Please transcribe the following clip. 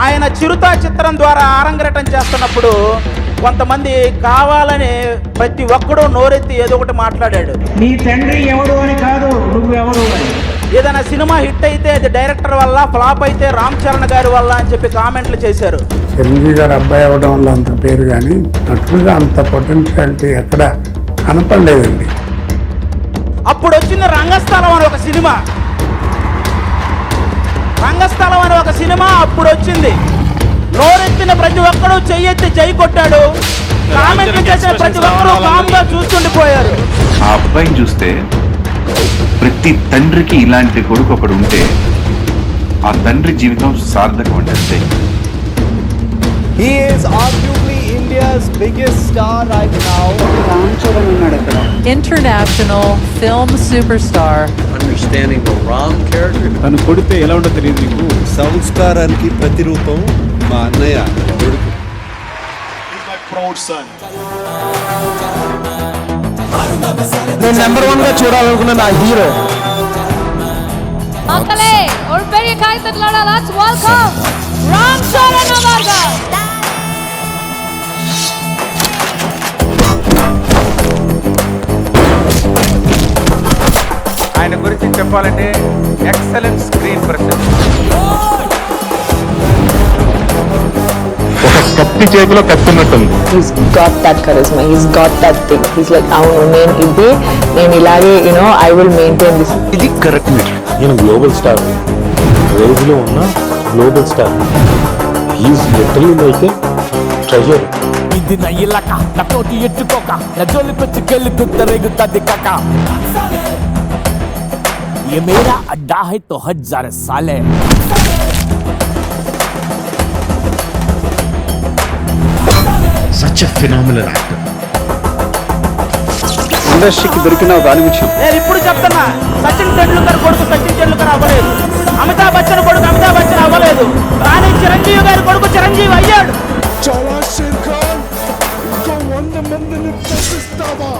ఆయన చిరుత చిత్రం ద్వారా ఆరంగేటం చేస్తున్నప్పుడు కొంతమంది కావాలని ప్రతి ఒక్కడూ నోరెత్తి ఏదో ఒకటి మాట్లాడాడు. నీ తండ్రి ఎవడు అని కాదు, నువ్వెవడు అని. ఏదైనా సినిమా హిట్ అయితే అది డైరెక్టర్ వల్ల, ఫ్లాప్ అయితే రామ్ చరణ్ గారి వల్ల అని చెప్పి కామెంట్లు చేశారు. చిరంజీవి గారు అబ్బాయి అవ్వడం వల్ల అంత పేరు, కానీ నటులుగా అంత పొటెన్షియాలిటీ ఎక్కడ కనపడలేదండి. అప్పుడు వచ్చింది రంగస్థలం అని ఒక సినిమా. రంగస్థలం అని ఒక సినిమా అప్పుడు వచ్చింది. నోరెత్తిన ప్రతి ఒక్కరూ చెయ్యెత్తి జై కొట్టాడు. కామెంట్లు చేసిన ప్రతి ఒక్కరూ కామ్గా చూస్తుండిపోయారు. ఆ అబ్బాయిని చూస్తే ప్రతి తండ్రికి ఇలాంటి కొడుకు ఒకడు ఉంటే ఆ తండ్రి జీవితం సార్థకం అంటే. He is arguably India's biggest star right now. Ram Charan ఉన్నాడు అక్కడ. International film superstar. Understanding the Ram character. తను కొడితే ఎలా ఉంటుందో తెలియదు నీకు. సంస్కారానికి ప్రతిరూపం మా అన్నయ్య కొడుకు. నేను నెంబర్ 1 గా చూడాలనుకున్న నా హీరో. ಮಕ್ಕಳೇ ಅವ್ರ ಬೆಳಿಗ್ಗೆ ಕಾಯ್ತದ್ಲಡ ಲೆಟ್ಸ್ ವೆಲ್ಕಮ್ ರಾಮ್ ಚರಣ್ ಅವರ್ಗ. ఆయన గురించి చెప్పాలంటే ఎక్సలెంట్ స్క్రీన్ ప్రెసెన్స్. ఒక కత్తి చేతిలో కత్తున్నట్టుంది. He's got that charisma. He's got that thing. He's like, నేను ఇలాగే I will maintain this. ఇది కరెక్ట్. నేను గ్లోబల్ స్టార్, రేంజ్లో ఉన్న global star. He's literally like a treasure. ఇది నా ఇలక నా తోటి ఎట్టుకోక నా జోలి పెట్టుకెళ్ళి గుత్తరేగుతుంది కాక. ये मेरा अड्डा है तो 1000 साल है. Such a phenomenal actor. ఇండస్ట్రీకి దొరికిన ఒక అనిపించం. నేను ఇప్పుడు చెప్తున్నా, సచిన్ టెండూల్కర్ కొడుకు సచిన్ టెండూల్కర్ అవ్వలేదు, అమితాబ్ బచ్చన్ కొడుకు అమితాబ్ బచ్చన్ అవ్వలేదు, కానీ చిరంజీవి గారి కొడుకు చిరంజీవి అయ్యాడు. చాలా షేర్ ఖాన్, ఇంకా 100 మందిని పోషిస్తావా?